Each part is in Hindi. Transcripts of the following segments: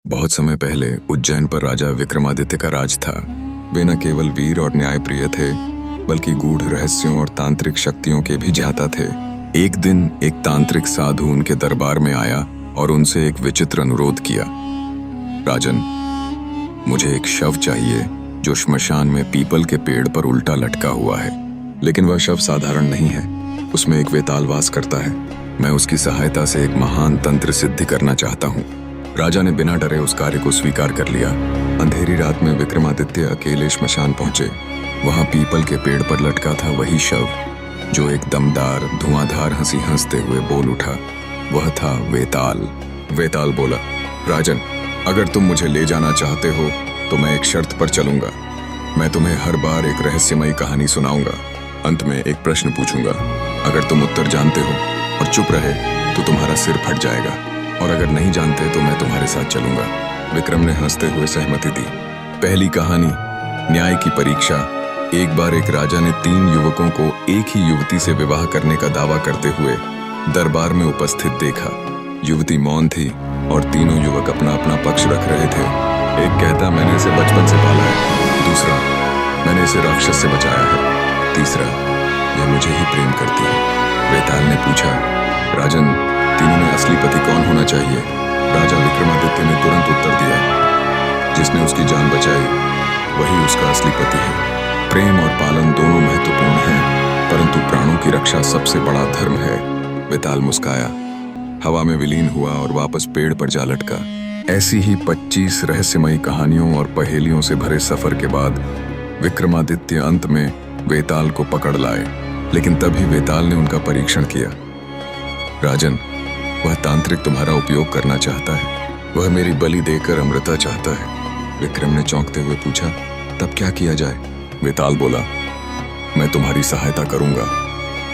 बहुत समय पहले उज्जैन पर राजा विक्रमादित्य का राज था। वे न केवल वीर और न्यायप्रिय थे, बल्कि गूढ़ रहस्यों और तांत्रिक शक्तियों के भी ज्ञाता थे। एक दिन एक तांत्रिक साधु उनके दरबार में आया और उनसे एक विचित्र अनुरोध किया। राजन, मुझे एक शव चाहिए जो श्मशान में पीपल के पेड़ पर उल्टा लटका हुआ है, लेकिन वह शव साधारण नहीं है। उसमें एक वेताल वास करता है। मैं उसकी सहायता से एक महान तंत्र सिद्धि करना चाहता हूँ। राजा ने बिना डरे उस कार्य को स्वीकार कर लिया। अंधेरी रात में विक्रमादित्य अकेले श्मशान पहुंचे। वहां पीपल के पेड़ पर लटका था वही शव जो एक दमदार धुआंधार हंसी हंसते हुए बोल उठा। वह था वेताल। वेताल बोला, राजन, अगर तुम मुझे ले जाना चाहते हो तो मैं एक शर्त पर चलूंगा। मैं तुम्हें हर बार एक रहस्यमयी कहानी सुनाऊंगा। अंत में एक प्रश्न पूछूंगा। अगर तुम उत्तर जानते हो और चुप रहे तो तुम्हारा सिर फट जाएगा, और अगर नहीं जानते तो मैं तुम्हारे साथ चलूंगा। विक्रम ने हंसते हुए सहमति दी। पहली कहानी, न्याय की परीक्षा। एक बार एक राजा ने 3 युवकों को एक ही युवती से विवाह करने का दावा करते हुए दरबार में उपस्थित देखा। युवती मौन थी और तीनों युवक अपना अपना पक्ष रख रहे थे। एक कहता, मैंने इसे बचपन से पाला है। दूसरा, मैंने इसे राक्षस से बचाया है। तीसरा, यह मुझे ही प्रेम करती है। वेताल ने पूछा, राजन, तीनों में असली पति कौन होना चाहिए? राजा विक्रमादित्य ने तुरंत उत्तर दिया, जिसने उसकी जान बचाई वही उसका असली पति है। प्रेम और पालन दोनों महत्वपूर्ण हैं, परंतु प्राणों की रक्षा सबसे बड़ा धर्म है। वेताल मुस्काया, हवा में विलीन हुआ और वापस पेड़ पर जा लटका। ऐसी ही 25 रहस्यमयी कहानियों और पहेलियों से भरे सफर के बाद विक्रमादित्य अंत में वेताल को पकड़ लाए। लेकिन तभी वेताल ने उनका परीक्षण किया। राजन, वह तांत्रिक तुम्हारा उपयोग करना चाहता है। वह मेरी बलि देकर अमृता चाहता है। विक्रम ने चौंकते हुए पूछा, तब क्या किया जाए? वेताल बोला, मैं तुम्हारी सहायता करूंगा,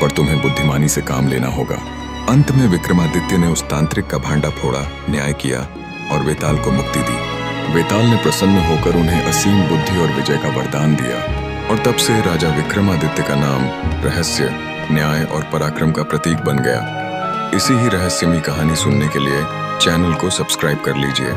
पर तुम्हें बुद्धिमानी से काम लेना होगा। अंत में विक्रमादित्य ने उस तांत्रिक का भांडा फोड़ा, न्याय किया और वेताल को मुक्ति दी। वेताल ने प्रसन्न होकर उन्हें असीम बुद्धि और विजय का वरदान दिया, और तब से राजा विक्रमादित्य का नाम रहस्य, न्याय और पराक्रम का प्रतीक बन गया। इसी ही रहस्यमयी कहानी सुनने के लिए चैनल को सब्सक्राइब कर लीजिए।